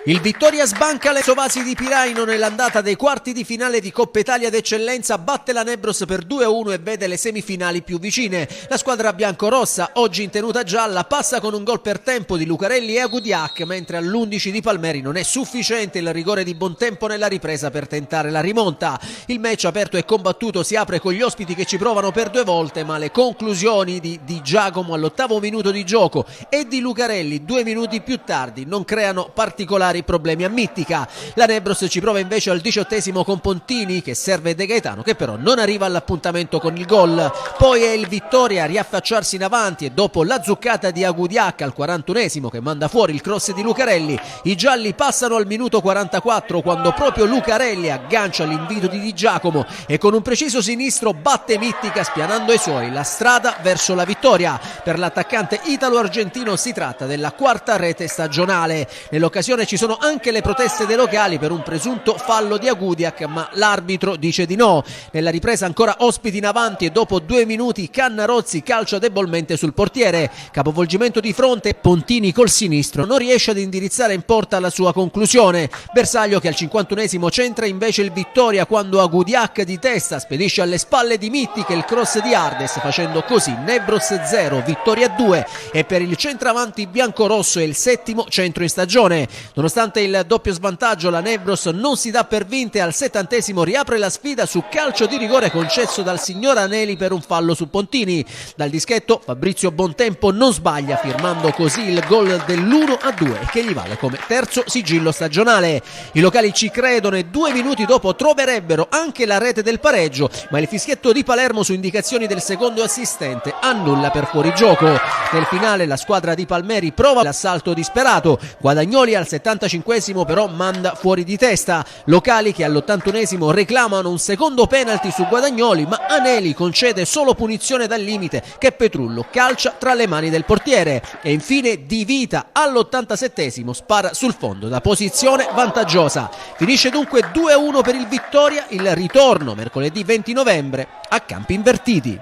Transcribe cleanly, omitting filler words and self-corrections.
Il Vittoria sbanca le Sovasi di Piraino nell'andata dei quarti di finale di Coppa Italia d'Eccellenza, batte la Nebros per 2-1 e vede le semifinali più vicine. La squadra biancorossa, oggi in tenuta gialla, passa con un gol per tempo di Lucarelli e Agudiac, mentre all'11 di Palmeri non è sufficiente il rigore di Bontempo nella ripresa per tentare la rimonta. Il match aperto e combattuto si apre con gli ospiti che ci provano per 2 volte, ma le conclusioni di Giacomo all'8° minuto di gioco e di Lucarelli 2 minuti più tardi non creano particolari problemi a Mittica. La Nebros ci prova invece al 18° con Pontini che serve De Gaetano, che però non arriva all'appuntamento con il gol. Poi è il Vittoria a riaffacciarsi in avanti e dopo la zuccata di Agudiac al 41° che manda fuori il cross di Lucarelli, i gialli passano al minuto 44 quando proprio Lucarelli aggancia l'invito di Di Giacomo e con un preciso sinistro batte Mittica spianando ai suoi la strada verso la vittoria. Per l'attaccante italo-argentino si tratta della 4ª rete stagionale. Nell'occasione ci sono anche le proteste dei locali per un presunto fallo di Agudiac, ma l'arbitro dice di no. Nella ripresa ancora ospiti in avanti e dopo 2 minuti Cannarozzi calcia debolmente sul portiere. Capovolgimento di fronte, Pontini col sinistro non riesce ad indirizzare in porta la sua conclusione. Bersaglio che al 51° centra invece il Vittoria quando Agudiac di testa spedisce alle spalle di Mittica il cross di Ardes, facendo così Nebros 0, Vittoria 2 e per il centravanti biancorosso è il 7° centro in stagione. Nonostante il doppio svantaggio, la Nebros non si dà per vinta e al 70° riapre la sfida su calcio di rigore concesso dal signor Aneli per un fallo su Pontini. Dal dischetto Fabrizio Bontempo non sbaglia, firmando così il gol dell'1-2 che gli vale come terzo sigillo stagionale. I locali ci credono e 2 minuti dopo troverebbero anche la rete del pareggio, ma il fischietto di Palermo su indicazioni del secondo assistente annulla per fuorigioco. Nel finale la squadra di Palmeri prova l'assalto disperato, Guadagnoli al 75° però manda fuori di testa. Locali che all'81° reclamano un secondo penalty su Guadagnoli, ma Aneli concede solo punizione dal limite che Petrullo calcia tra le mani del portiere. E infine Di Vita all'87° spara sul fondo da posizione vantaggiosa. Finisce dunque 2-1 per il Vittoria, il ritorno mercoledì 20 novembre a campi invertiti.